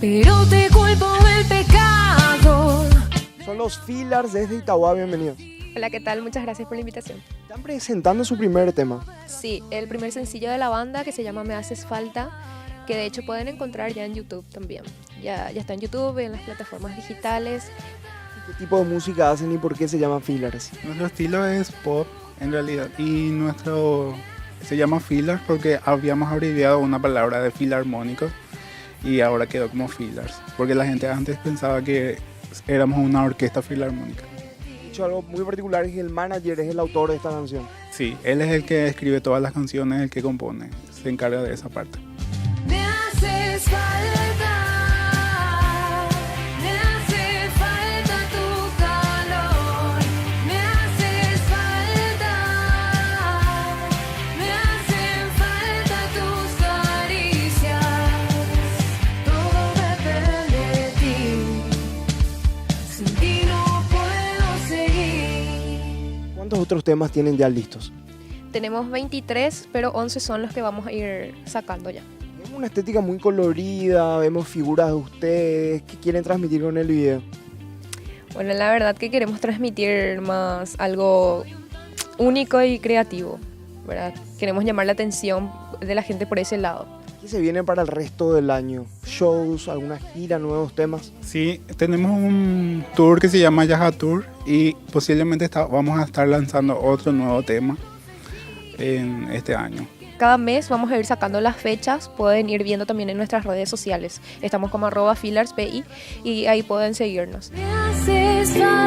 pero te culpo del pecado. Son los Fillers desde Itauguá, bienvenidos. Hola, ¿qué tal? Muchas gracias por la invitación. Están presentando su primer tema. Sí, el primer sencillo de la banda que se llama Me Haces Falta, que de hecho pueden encontrar ya en YouTube también. Ya está en YouTube, en las plataformas digitales. ¿Qué tipo de música hacen y por qué se llaman Fillers? Nuestro estilo es pop en realidad y nuestro se llama Fillers porque habíamos abreviado una palabra de filarmónico y ahora quedó como Fillers, porque la gente antes pensaba que éramos una orquesta filarmónica. De hecho, algo muy particular es que el manager es el autor de esta canción. Sí, él es el que escribe todas las canciones, el que compone, se encarga de esa parte. Me haces falta, me hace falta tu calor, me haces falta, me hacen falta tus caricias, todo depende de ti, sin ti no puedo seguir. ¿Cuántos otros temas tienen ya listos? Tenemos 23, pero 11 son los que vamos a ir sacando ya. Vemos una estética muy colorida, vemos figuras de ustedes. ¿Qué quieren transmitir con el video? Bueno, la verdad que queremos transmitir más algo único y creativo, ¿verdad? Queremos llamar la atención de la gente por ese lado. ¿Qué se viene para el resto del año? ¿Shows, alguna gira, nuevos temas? Sí, tenemos un tour que se llama Yaja Tour y posiblemente vamos a estar lanzando otro nuevo tema en este año. Cada mes vamos a ir sacando las fechas, pueden ir viendo también en nuestras redes sociales. Estamos como @FillersPI y ahí pueden seguirnos. Me haces falta.